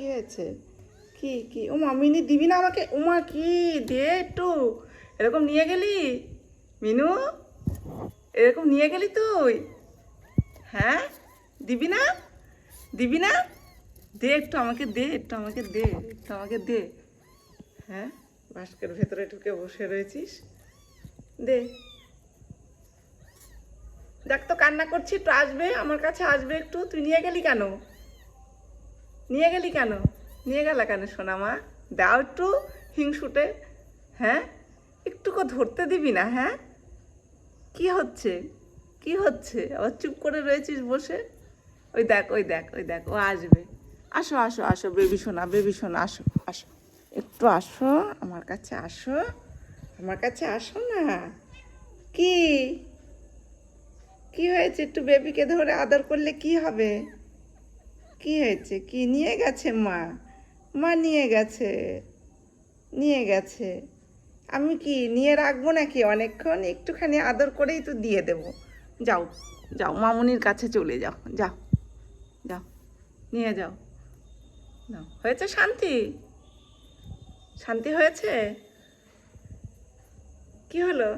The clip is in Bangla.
কি হয়েছে? কি কি ও মিনি দিবি না আমাকে? উমা কি দে একটু। এরকম নিয়ে গেলি মিনু? এরকম নিয়ে গেলি তুই? হ্যাঁ, দিবি না? দিবি না? দে একটু আমাকে, দে একটু আমাকে, দে একটু আমাকে দে। হ্যাঁ, বাস্কের ভেতরে ঢুকে বসে রয়েছিস, দে। দেখ তো কান্না করছি, একটু আসবে আমার কাছে, আসবে একটু। তুই নিয়ে গেলি কেন? নিয়ে গেলি কেন? নিয়ে গেলা কেন সোনা মা? দাও একটু হিংসুটে। হ্যাঁ, একটুকু ধরতে দিবি না? হ্যাঁ, কি হচ্ছে? কি হচ্ছে? আবার চুপ করে রয়েছিস বসে। ওই দেখ, ওই দেখ, ওই দেখ, ও আসবে। আসো আসো আসো বেবি সোনা, বেবি সোনা, আসো আসো, একটু আসো আমার কাছে, আসো আমার কাছে, আসো না। কি কি হয়েছে? একটু বেবিকে ধরে আদর করলে কি হবে? কি হয়েছে? কি নিয়ে গেছে মা? মা নিয়ে গেছে, নিয়ে গেছে। আমি কি নিয়ে রাখবো নাকি অনেকক্ষণ? একটুখানি আদর করেই তো দিয়ে দেবো। যাও, যাও মামুনির কাছে চলে যাও, যাও, যাও, নিয়ে যাও। নাও, হয়েছে শান্তি? শান্তি হয়েছে? কি হলো?